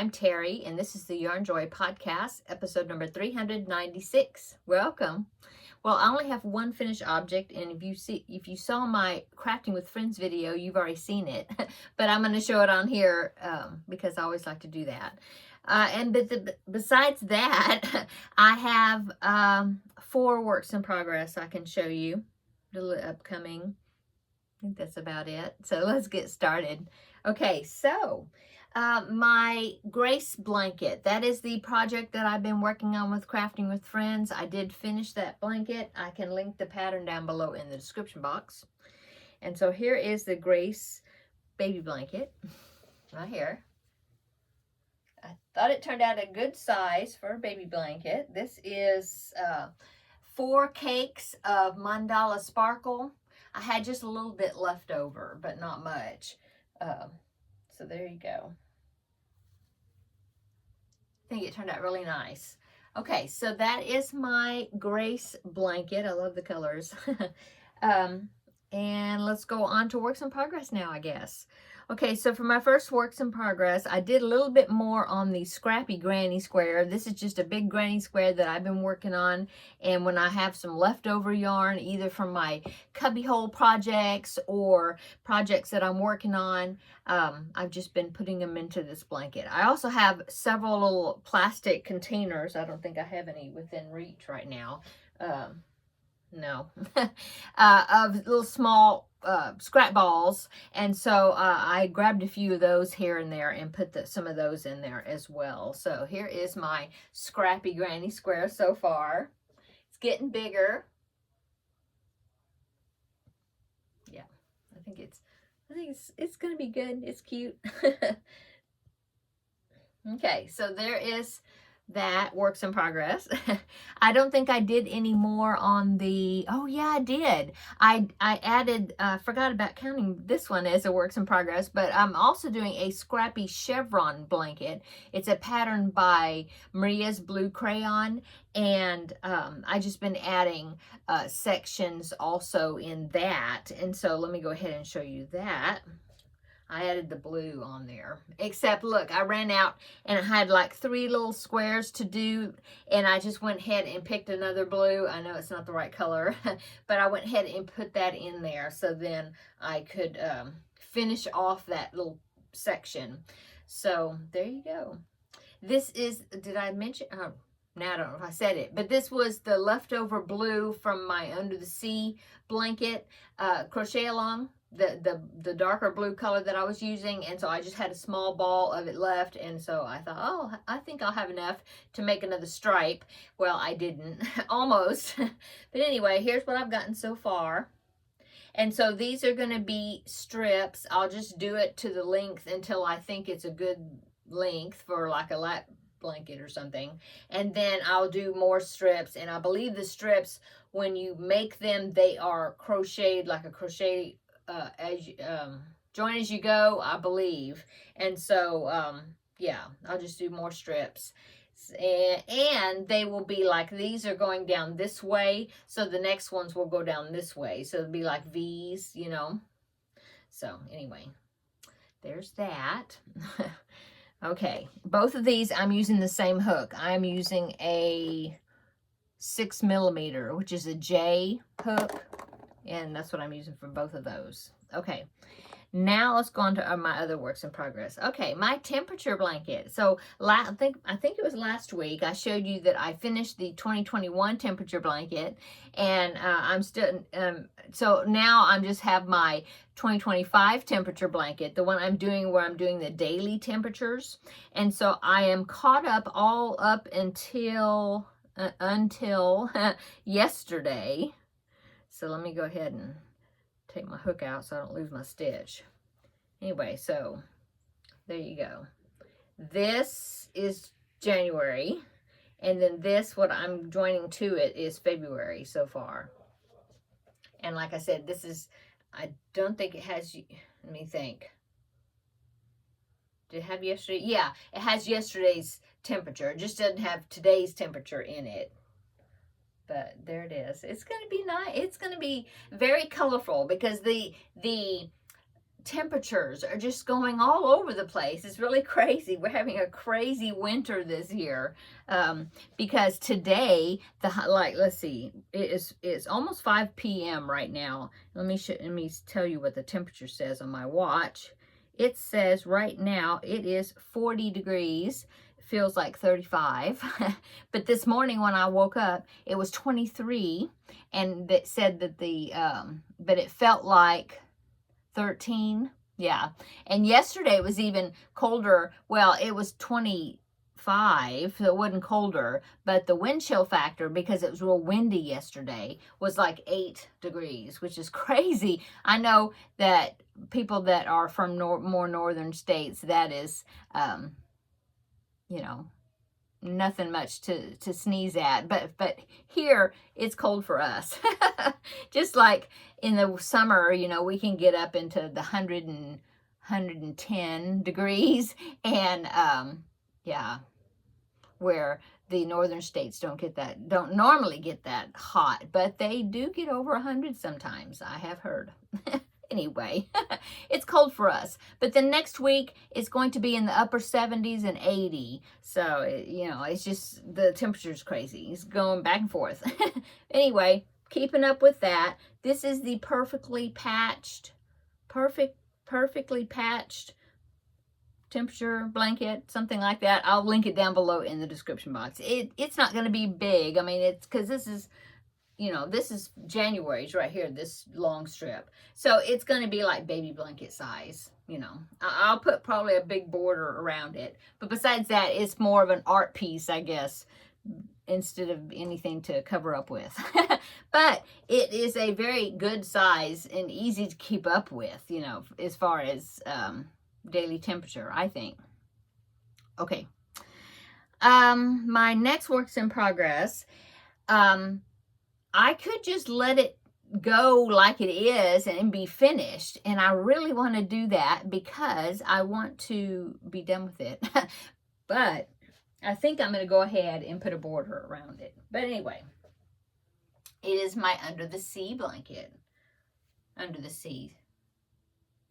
I'm Terry, and this is the Yarn Joy Podcast, episode number 396. Welcome. Well, I only have one finished object, and if you saw my Crafting with Friends video, you've already seen it. But I'm going to show it on here because I always like to do that. Besides that, I have 4 works in progress I can show you. The upcoming. I think that's about it. So let's get started. Okay, so my Grace blanket, that is the project that I've been working on with Crafting with Friends. I did finish that blanket. I can link the pattern down below in the description box. And so here is the Grace baby blanket right here. I thought it turned out a good size for a baby blanket. This is 4 cakes of mandala sparkle. I had just a little bit left over, but not much. So there you go. I think it turned out really nice. Okay, so that is my Grace blanket. I love the colors. And let's go on to works in progress now, I guess. Okay, so for my first works in progress, I did a little bit more on the scrappy granny square. This is just a big granny square that I've been working on. And when I have some leftover yarn, either from my cubbyhole projects or projects that I'm working on, I've just been putting them into this blanket. I also have several little plastic containers. I don't think I have any within reach right now. No, of little small scrap balls, and so I grabbed a few of those here and there and put some of those in there as well. So here is my scrappy granny square so far. It's getting bigger. Yeah, I think it's gonna be good. It's cute. Okay, so there is that works in progress. I don't think I did any more on the, oh yeah, I did. I added, forgot about counting this one as a works in progress, but I'm also doing a scrappy chevron blanket. It's a pattern by Maria's Blue Crayon, and I just been adding sections also in that. And so let me go ahead and show you that. I added the blue on there, except look, I ran out and I had like 3 little squares to do, and I just went ahead and picked another blue. I know it's not the right color, but I went ahead and put that in there so then I could finish off that little section. So there you go. This is, did I mention, now I don't know if I said it, but this was the leftover blue from my Under the Sea blanket, crochet along. The darker blue color that I was using, and so I just had a small ball of it left, and so I thought, oh, I think I'll have enough to make another stripe. Well, I didn't. Almost. But anyway, here's what I've gotten so far. And so these are going to be strips. I'll just do it to the length until I think it's a good length for like a lap blanket or something, and then I'll do more strips. And I believe the strips, when you make them, they are crocheted like a crochet join as you go, I believe. And so yeah, I'll just do more strips, and they will be like, these are going down this way, so the next ones will go down this way, so it'll be like V's, you know. So anyway, there's that. Okay, both of these I'm using the same hook. I'm using a 6mm, which is a J hook, and that's what I'm using for both of those. Okay, now let's go on to my other works in progress. Okay, my temperature blanket. So I think it was last week I showed you that I finished the 2021 temperature blanket, and I'm still so now I'm just have my 2025 temperature blanket, the one I'm doing where I'm doing the daily temperatures. And so I am caught up all up until yesterday. So let me go ahead and take my hook out so I don't lose my stitch. Anyway, so there you go. This is January, and then this, what I'm joining to it, is February so far. And like I said, this is, I don't think it has, let me think. Did it have yesterday? Yeah, it has yesterday's temperature. It just doesn't have today's temperature in it. But there it is. It's going to be nice. It's going to be very colorful because the temperatures are just going all over the place. It's really crazy. We're having a crazy winter this year, because today let's see, it's almost 5 p.m. right now. Let me tell you what the temperature says on my watch. It says right now it is 40 degrees. Feels like 35. But this morning when I woke up, it was 23, and it said that but it felt like 13. Yeah. And yesterday it was even colder. Well, it was 25, so it wasn't colder, but the wind chill factor, because it was real windy yesterday, was like 8 degrees, which is crazy. I know that people that are from more northern states, that is, you know, nothing much to sneeze at, but here it's cold for us. Just like in the summer, you know, we can get up into the 110 degrees, and yeah, where the northern states don't normally get that hot, but they do get over 100 sometimes, I have heard. Anyway, it's cold for us. But the next week, it's going to be in the upper 70s and 80. So, you know, it's just, the temperature's crazy. It's going back and forth. Anyway, keeping up with that. This is the perfectly patched temperature blanket, something like that. I'll link it down below in the description box. It's not going to be big. I mean, it's because this is, you know, this is January's right here, this long strip. So it's going to be like baby blanket size, you know. I'll put probably a big border around it. But besides that, it's more of an art piece, I guess, instead of anything to cover up with. But it is a very good size and easy to keep up with, you know, as far as daily temperature, I think. Okay. My next works in progress, I could just let it go like it is and be finished. And I really want to do that because I want to be done with it. But I think I'm going to go ahead and put a border around it. But anyway, it is my Under the Sea blanket. Under the sea.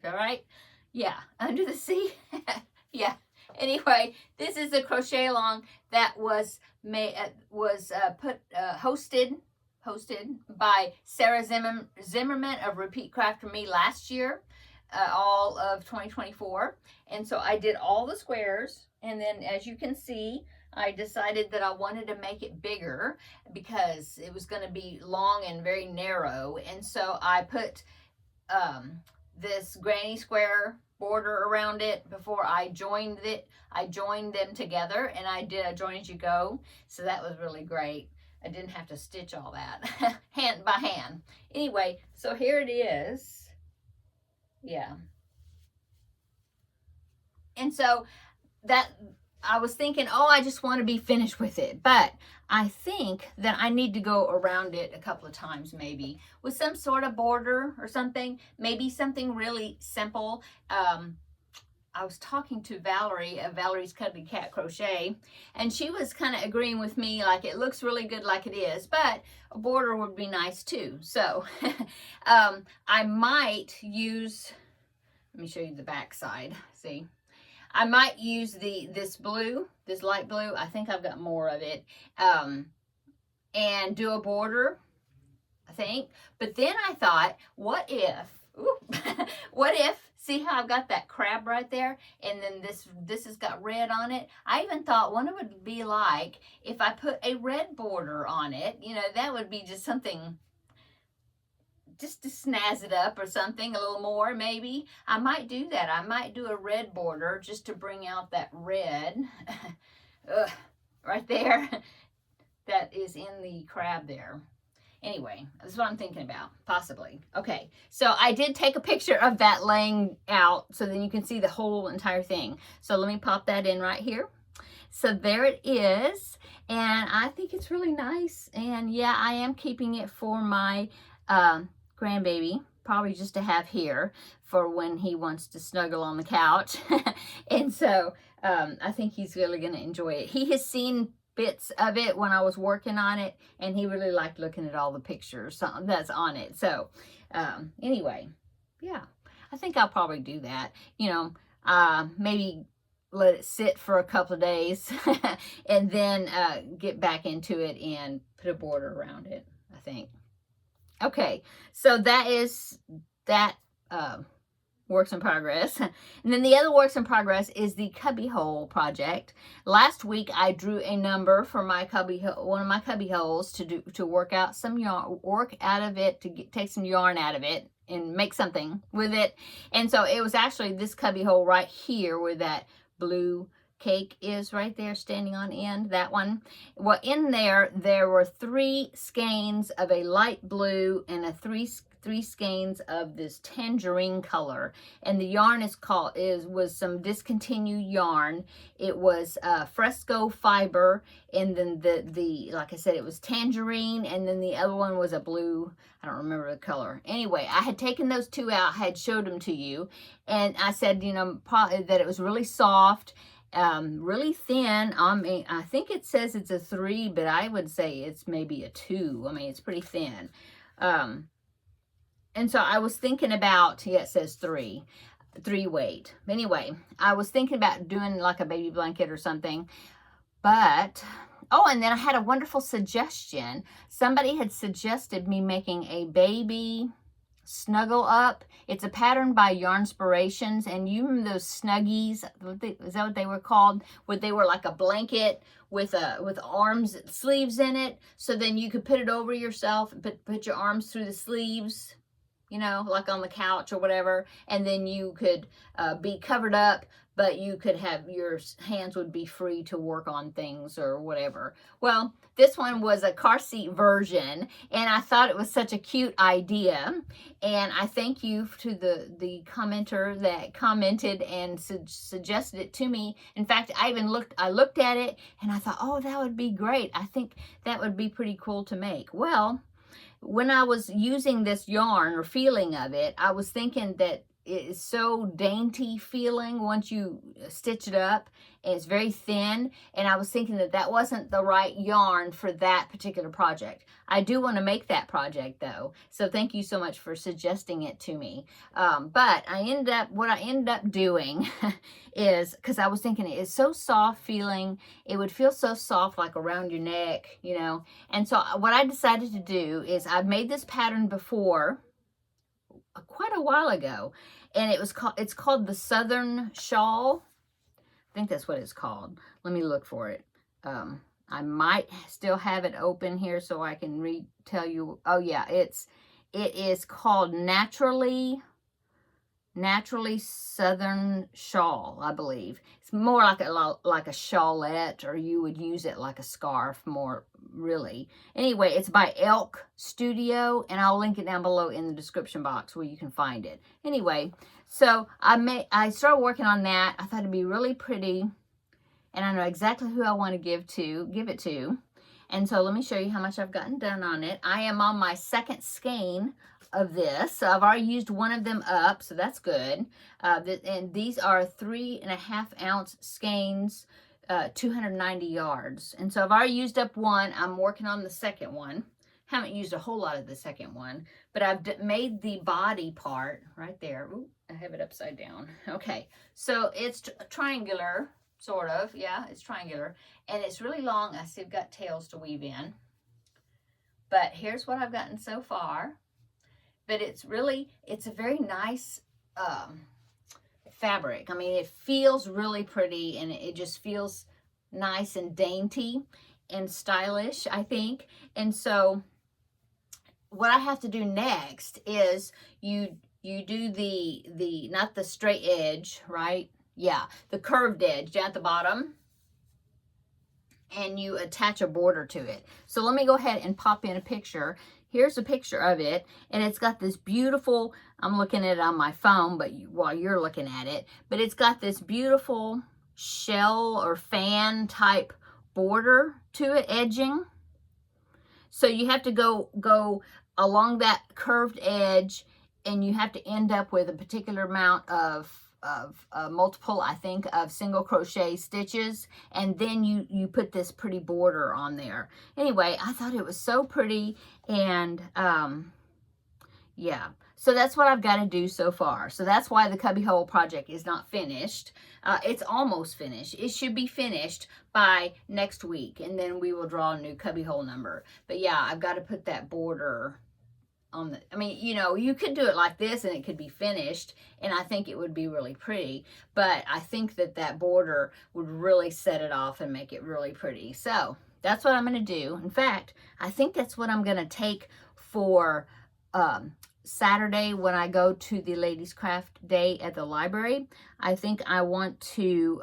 All right? Yeah, Under the Sea. Yeah. Anyway, this is a crochet along that was hosted by Sarah Zimmerman of Repeat Craft for Me last year, all of 2024. And so I did all the squares, and then as you can see, I decided that I wanted to make it bigger because it was going to be long and very narrow. And so I put this granny square border around it before I joined it. I joined them together, and I did a join as you go. So that was really great. I didn't have to stitch all that hand by hand. Anyway, so here it is. Yeah. And so that I was thinking, oh, I just want to be finished with it. But I think that I need to go around it a couple of times, maybe with some sort of border or something, maybe something really simple. I was talking to Valerie of Valerie's Cuddly Cat Crochet, and she was kind of agreeing with me, like it looks really good like it is, but a border would be nice too. So I might use, let me show you the back side. See, I might use this light blue. I think I've got more of it, and do a border, I think. But then I thought, what if, see how I've got that crab right there, and then this has got red on it. I even thought what it would be like if I put a red border on it. You know, that would be just something, just to snazz it up or something, a little more maybe. I might do that. I might do a red border just to bring out that red right there that is in the crab there. Anyway, that's what I'm thinking about, possibly. Okay, so I did take a picture of that laying out so then you can see the whole entire thing. So let me pop that in right here. So there it is, and I think it's really nice. And yeah, I am keeping it for my grandbaby, probably just to have here for when he wants to snuggle on the couch. And so I think he's really going to enjoy it. He has seen bits of it when I was working on it, and he really liked looking at all the pictures that's on it. So anyway, yeah, I think I'll probably do that. You know, maybe let it sit for a couple of days and then get back into it and put a border around it, I think. Okay, so that is that works in progress. And then the other works in progress is the cubby hole project. Last week I drew a number for my one of my cubby holes to work out some yarn, work out of it, to take some yarn out of it and make something with it. And so it was actually this cubby hole right here where that blue cake is right there standing on end, that one. Well, in there were 3 skeins of a light blue and a three skeins of this tangerine color, and the yarn was some discontinued yarn. It was fresco fiber, and then the like I said, it was tangerine, and then the other one was a blue. I don't remember the color. Anyway, I had taken those 2 out, had showed them to you, and I said, you know, that it was really soft, really thin. I mean, I think it says it's a 3, but I would say it's maybe a 2. I mean, it's pretty thin. And so I was thinking about, yeah, it says 3 weight. Anyway, I was thinking about doing like a baby blanket or something, but, oh, and then I had a wonderful suggestion. Somebody had suggested me making a baby snuggle up. It's a pattern by Yarnspirations, and you remember those snuggies? Is that what they were called? Where they were like a blanket with arms, sleeves in it, so then you could put it over yourself and put your arms through the sleeves, you know, like on the couch or whatever, and then you could be covered up, but you could have, your hands would be free to work on things or whatever. Well, this one was a car seat version, and I thought it was such a cute idea, and I thank you to the commenter that commented and suggested it to me. In fact, I looked at it, and I thought, oh, that would be great. I think that would be pretty cool to make. Well, when I was using this yarn or feeling of it, I was thinking that it is so dainty feeling once you stitch it up, and it's very thin, and I was thinking that that wasn't the right yarn for that particular project. I do want to make that project though, so thank you so much for suggesting it to me. But what I ended up doing is, because I was thinking it is so soft feeling, it would feel so soft like around your neck, you know, and so what I decided to do is, I've made this pattern before quite a while ago, and it's called the Southern Shawl. I think that's what it's called. Let me look for it. I might still have it open here so I can tell you. Oh yeah, it is called Naturally Southern Shawl, I believe. It's more like a shawlette, or you would use it like a scarf more, really. Anyway, it's by Elk Studio, and I'll link it down below in the description box where you can find it. Anyway, so I started working on that. I thought it'd be really pretty, and I know exactly who I want to give it to. And so let me show you how much I've gotten done on it. I am on my 2nd skein of this, so I've already used one of them up, so that's good. And these are 3.5 ounce skeins, 290 yards, and so I've already used up one. I'm working on the second one. Haven't used a whole lot of the second one, but I've made the body part right there. Ooh, I have it upside down. Okay, so it's triangular, sort of. Yeah, it's triangular, and it's really long. I see I've got tails to weave in, but here's what I've gotten so far. But it's a very nice fabric. I mean, it feels really pretty, and it just feels nice and dainty and stylish, I think. And so what I have to do next is you do the not the straight edge, right? Yeah, the curved edge down at the bottom, and you attach a border to it. So let me go ahead and pop in a picture. Here's a picture of it, and it's got this beautiful, I'm looking at it on my phone, but while you're looking at it, but it's got this beautiful shell or fan type border to it, edging. So you have to go along that curved edge, and you have to end up with a particular amount of multiple, I think, of single crochet stitches, and then you put this pretty border on there. Anyway, I thought it was so pretty, and yeah, So that's what I've got to do so far. So that's why the cubbyhole project is not finished. It's almost finished. It should be finished by next week, and then we will draw a new cubbyhole number. But yeah, I've got to put that border on the, I mean, you know, you could do it like this and it could be finished, and I think it would be really pretty, but I think that that border would really set it off and make it really pretty. So that's what I'm going to do. In fact, I think that's what I'm going to take for Saturday when I go to the Ladies Craft Day at the library. I think I want to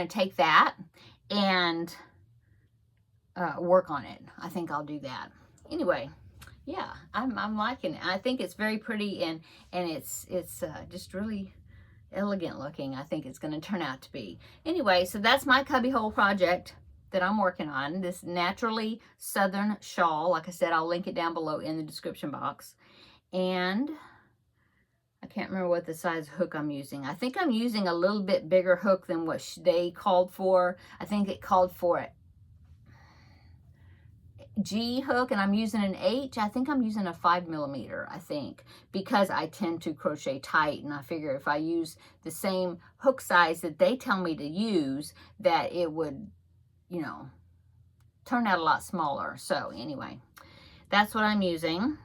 take that and work on it. I think I'll do that. Anyway, yeah, I'm liking it. I think it's very pretty, and it's just really elegant looking. I think it's going to turn out to be. Anyway, so that's my cubbyhole project that I'm working on. This Naturally Southern shawl. Like I said, I'll link it down below in the description box. And I can't remember what the size hook I'm using. I think I'm using a little bit bigger hook than what they called for. I think it called for it G hook, and I'm using an H. I think I'm using a 5mm, I think, because I tend to crochet tight, and I figure if I use the same hook size that they tell me to use, that it would, you know, turn out a lot smaller. So anyway, that's what I'm using.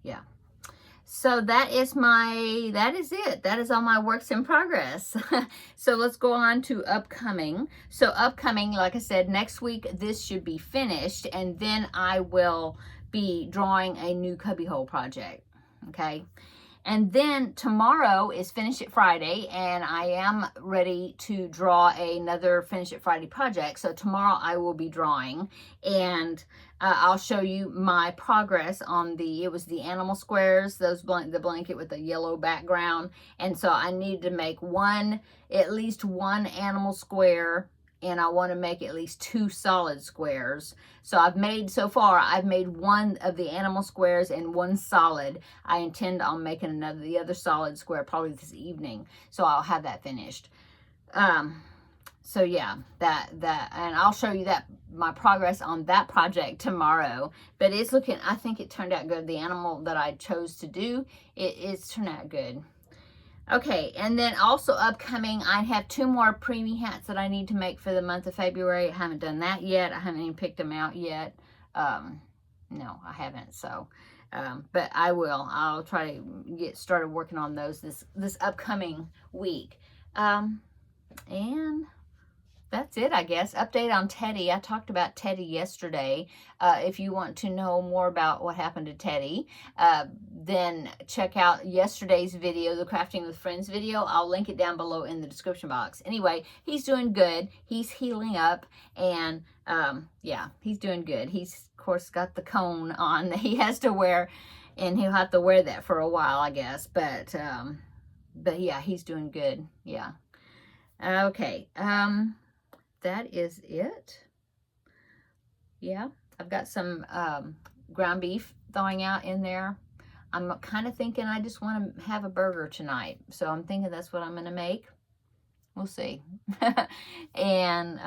Yeah. So that is it. That is all my works in progress. So let's go on to upcoming. So upcoming, like I said, next week, this should be finished, and then I will be drawing a new cubbyhole project. Okay. And then tomorrow is Finish It Friday, and I am ready to draw another Finish It Friday project. So tomorrow I will be drawing, and I'll show you my progress on it was the animal squares, the blanket with the yellow background. And so I need to make at least one animal square, and I want to make at least 2 solid squares. So so far I've made one of the animal squares and 1 solid. I intend on making the other solid square probably this evening. So I'll have that finished. So yeah, and I'll show you my progress on that project tomorrow. But I think it turned out good. The animal that I chose to do, it's turned out good. Okay, and then also upcoming, I have 2 more preemie hats that I need to make for the month of February. I haven't done that yet. I haven't even picked them out yet. No, I haven't. So, but I will. I'll try to get started working on those this upcoming week. And that's it, I guess. Update on Teddy. I talked about Teddy yesterday. If you want to know more about what happened to Teddy, then check out yesterday's video, the Crafting with Friends video. I'll link it down below in the description box. Anyway, he's doing good. He's healing up, and yeah, he's doing good. He's, of course, got the cone on that he has to wear, and he'll have to wear that for a while, I guess. But yeah, he's doing good. Yeah. Okay. That is it. Yeah, I've got some ground beef thawing out in there. I'm kind of thinking I just want to have a burger tonight. So I'm thinking that's what I'm going to make. We'll see. And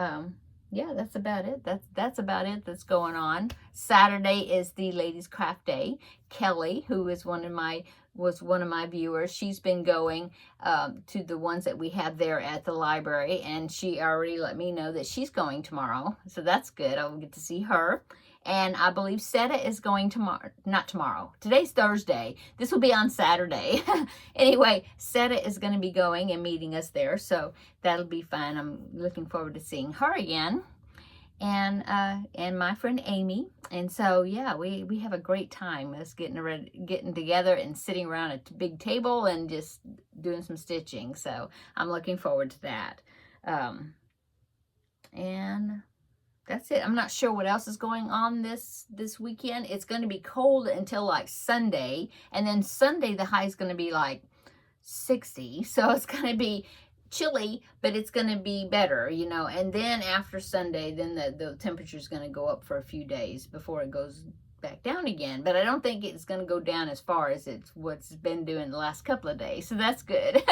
yeah, that's about it. That's about it that's going on. Saturday is the Ladies Craft Day. Kelly, who is was one of my viewers, she's been going to the ones that we have there at the library, and she already let me know that she's going tomorrow. So that's good. I'll get to see her. And I believe Seta is going tomorrow. Not tomorrow. Today's Thursday. This will be on Saturday. Anyway, Seta is going to be going and meeting us there. So that'll be fun. I'm looking forward to seeing her again. And my friend Amy. And so, yeah, we have a great time. Us getting together and sitting around a big table and just doing some stitching. So I'm looking forward to that. And that's it. I'm not sure what else is going on this weekend. It's going to be cold until like Sunday, and then Sunday the high is going to be like 60. So it's going to be chilly, but it's going to be better, you know. And then after Sunday, then the temperature is going to go up for a few days before it goes back down again. But I don't think it's going to go down as far as what's been doing the last couple of days. So that's good.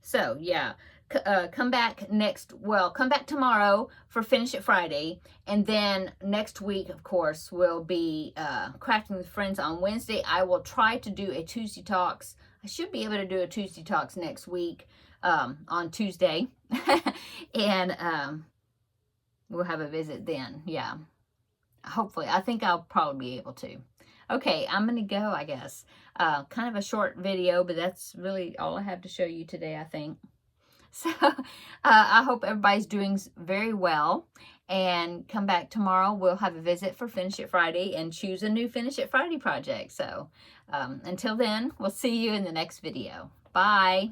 So yeah. come back come back tomorrow for Finish It Friday. And then next week, of course, will be Crafting with Friends on Wednesday. I will try to do a Tuesday Talks. I should be able to do a Tuesday Talks next week on Tuesday. And we'll have a visit then. Yeah. Hopefully. I think I'll probably be able to. Okay, I'm going to go, I guess. Kind of a short video, but that's really all I have to show you today, I think. So I hope everybody's doing very well, and come back tomorrow. We'll have a visit for Finish It Friday and choose a new Finish It Friday project. So until then, we'll see you in the next video. Bye.